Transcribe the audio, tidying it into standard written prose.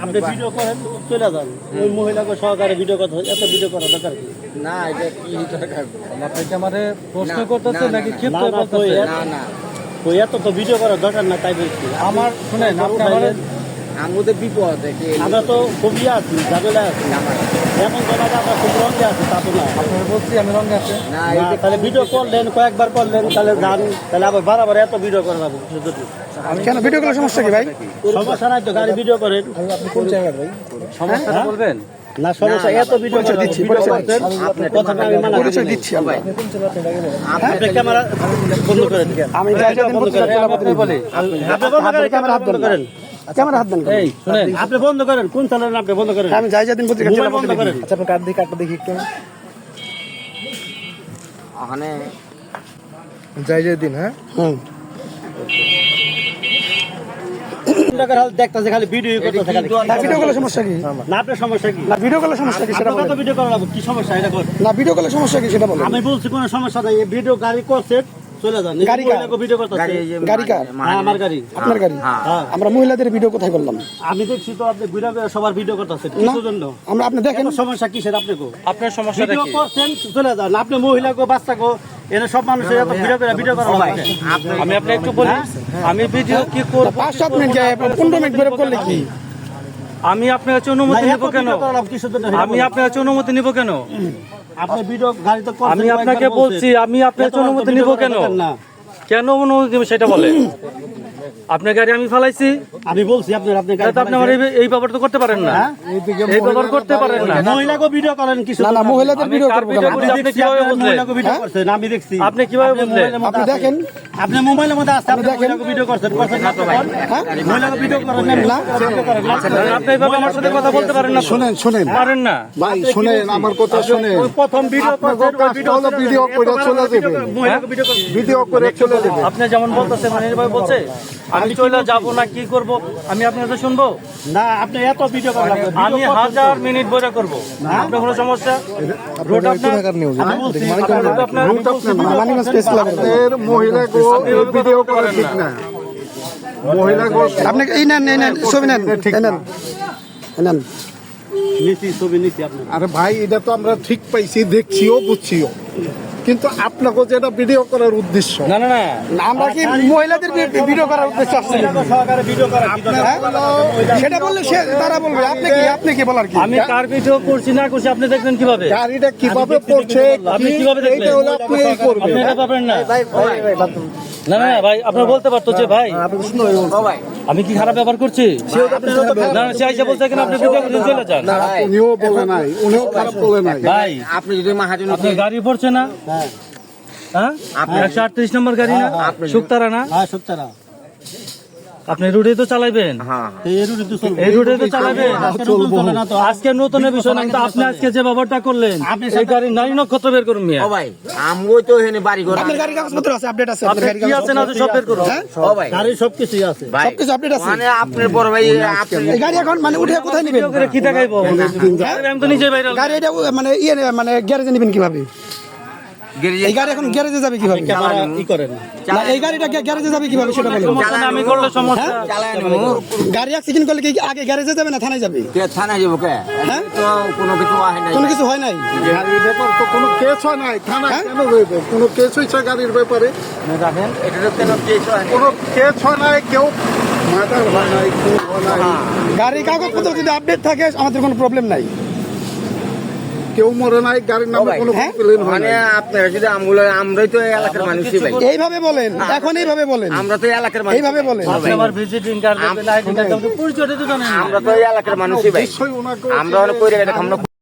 আপনি ভিডিও করেন চলে যান, ওই মহিলাকে সহকারে ভিডিও কথা এত ভিডিও করা দরকার কি? না এটা কি দরকার? আপনি কি আমারে প্রশ্ন করতেছেন নাকি ক্ষিপ্ত করতেছেন? না না ওই এত তো ভিডিও করার দরকার না, তাই বলছি। আমার শুনেন, আমাদের বিপদ দেখি আমরা তো কবি আছি, ঝামেলা আছি, এমন জায়গাটা আমরা খুব রঙে আছি, তা তো না। আপনার বলছি আমি রঙে আছি না, তাহলে ভিডিও করলেন, কয়েকবার করলেন, তাহলে যান, তাহলে আবার বারবার এত ভিডিও করা যাবে কেন? ভিডিও করার সমস্যা কি ভাই? সমস্যা নাই তো, গাড়ি ভিডিও করেন। আপনি কোন জায়গার ভাই? সমস্যাটা বলবেন না, সমস্যা এত ভিডিও দিচ্ছি, কথাটা আমি মানা পরিচয় দিচ্ছি আমরা। আপনি ক্যামেরা বন্ধ করেন। আমি বন্ধ করেন, আপনি বন্ধ করেন, ক্যামেরা বন্ধ করেন, ক্যামেরা হাত দেন। এই শুনেন, আপনি বন্ধ করেন, কোন চ্যানেল আপনি বন্ধ করেন? আমি যাই দিন পত্রিকা মোবাইল বন্ধ করেন। আচ্ছা আপনি কার্ড দিয়ে কার্ডটা দেখি একটু। ওখানে যাই দিন। হ্যাঁ দেখতেছে খালি ভিডিও করতেছে খালি। ভিডিও করার সমস্যা কি? না আপনার সমস্যা কি? না ভিডিও করার সমস্যা কি সেটা বলেন। কত ভিডিও করা লাগবে, কি সমস্যা এটা কর? না ভিডিও করার সমস্যা কি সেটা বলেন। আমি বলছি কোনো সমস্যা নাই, এই ভিডিও গাড়ি করছে চলে যান। গাড়ি কার? ভিডিও করতেছে। গাড়ি কার? হ্যাঁ আমার গাড়ি। আপনার গাড়ি? আমরা মহিলাদের ভিডিও কোথায় করলাম? আমি দেখছি তো আপনি ঘুরে ঘুরে সবার ভিডিও করতেছেন, কিসের জন্য? আমরা আপনি দেখেন সমস্যা কিসের আপনি কো? আপনার সমস্যাটা ভিডিও কি? করছেন চলে যান, আপনি মহিলা কো বাচ্চা কো এরা সব মানুষের এত ভিডিও করা লাগে। আমি আপনাকে একটু বলি, আমি ভিডিও কি করব? 5-7 মিনিট 15 মিনিট ধরে করলে কি? আমি আপনার কাছে অনুমতি নিব কেন? আমি আপনার কাছে অনুমতি নিব কেন? আপনি ভিডিও গাড়ি তো করছেন, আমি আপনাকে বলছি, আমি আপনার কাছে অনুমতি নিব কেন? কেন অনুমতি নিব সেটা বলে। আপনার গাড়ি আমি ফালাইছি, আমি বলছি আপনার আপনি আমার এই ব্যাপার তো করতে পারেন না, এই ব্যাপার করতে পারেন না। মহিলাকে ভিডিও করেন কিছু না মহিলাদের ভিডিও করব কেন? আপনি কিভাবে বুঝলেন? মহিলাকে ভিডিও করছেন আমি দেখছি। আপনি কিভাবে বুঝলেন? আপনি দেখেন, আপনি মোবাইলের মধ্যে আছে, আপনি মহিলাকে ভিডিও করছেন না তো ভাই? মহিলাকে ভিডিও করেন না? আপনি এইভাবে আমার সাথে কথা বলতে পারেন না। শুনেন পারেন না ভাই, শুনেন আমার কথা শুনেন। প্রথম ভিডিও করছেন, ভিডিও করে চলে যাবে, মহিলাকে ভিডিও করছেন। ভিডিও করে চলে যাবে। আপনি যেমন বলতেছেন মানে এইভাবে বলছে, আমি চলে যাব না কি করব আমি আপনাদের শুনবো? না আপনি এত ভিডিও করেন, আমি 1000 মিনিট বইটা করব, আপনার কোনো সমস্যা? রোড আপনার ভিডিও করে ঠিক না। আপনি এই নেন ছবি নেন, নেন। ছবি নিচ্ছি আপনার। আরে ভাই এটা তো আমরা ঠিক পাইছি, দেখছিও বুঝছিও, কিন্তু আপনাকে যেটা ভিডিও করার উদ্দেশ্য না না না আমরা কি মহিলাদের ভিডিও করার উদ্দেশ্য আসছে? সহকারে ভিডিও করা সেটা বললে তারা বলবে। আপনি কি বলার কি? আমি কার ভিডিও করছি না করছি আপনি দেখবেন কিভাবে? গাড়িটা কিভাবে পড়ছে আপনি কিভাবে দেখলেন? এইটা হলো আপনি এই করবেন। আপনি এটা পাবেন না। না না ভাই আপনার বলতে পারতো যে ভাই আমি কি খারাপ ব্যবহার করছি? না না সে আইসা বলছে কিনা আপনি ভিডিও করে চলে যান। উনিও বলে নাই, উনিও খারাপ বলে নাই। ভাই আপনি যদি মাহাজন আপনার গাড়ি পড়ছে না? হ্যাঁ 138 নম্বর গাড়ি না, শুকতারা না? হ্যাঁ সত্তরা আপনি রুটে তো চালাইবেন, এই রুটে তো চালাবেন। আজকে নতুনের বিষয় না, কিন্তু আপনি আজকে যে ব্যাপারটা করলেন এই গাড়ি নারী নক্ষত্র বের করুন মিয়া। ও ভাই আমগো তো এখানে বাড়ি ঘর আপনার গাড়ি কাগজপত্র আছে, আপডেট আছে? আপনার আপনার গাড়ি কি আছে না আছে সব বের করুন। ও ভাই গাড়ির সবকিছুই আছে, ভাই সবকিছু আপডেট আছে। মানে আপনার বড় ভাই আপনি এই গাড়ি এখন মানে উঠে কোথায় নেবেন? ভিডিও করে কি দেখাইবো? আমি তো নিজে বাইরে গাড়ি এটা মানে গ্যারেজে নেবেন কিভাবে? এই গাড়ি এখন গ্যারেজে যাবে কিভাবে? ক্যামেরা করেন না এই গাড়িটা গ্যারেজে যাবে কিভাবে সেটা বলেন। সমস্যা না, আমি করলে সমস্যা। চালায় নেবো গাড়ি অ্যাক্সিডেন্ট করলে কি আগে গ্যারেজে যাবে না থানায় যাবে? কে থানায় যাবো কে? হ্যাঁ? তো কোনো কিছু হয় নাই কোনো কিছু হয় নাই। গাড়ির ব্যাপার তো কোনো কেস হয় নাই, থানায় কেন রইবে? কোনো কেস হয়েছে গাড়ির ব্যাপারে? দেখেন এটা তো কেন কেস হয় নাই। কোনো কেস হয় নাই, কেউ মার্ডার হয় নাই, খুন হয় নাই, গাড়ির কাগজপত্র যদি আপডেট থাকে আমাদের কোনো প্রবলেম নাই। কেউ মরে নাই, গাড়ির নামে কোনো কমপ্লেন হয় মানে নাই। আপনারা যদি আমরাই তো এলাকার মানুষই ভাই, এইভাবে বলেন, এখন এইভাবে বলেন, আমরা তো এলাকার মানুষ, এইভাবে বলেন। আপনি আমার ভিজিটিং কার্ড দেবেন, আইডি কার্ড দেবেন, পরিচয়টা তো জানেন না। আমরা তো এলাকার মানুষই ভাই, নিশ্চয়ই ওনাকে আমরা অনেক কইরে এটা আমরা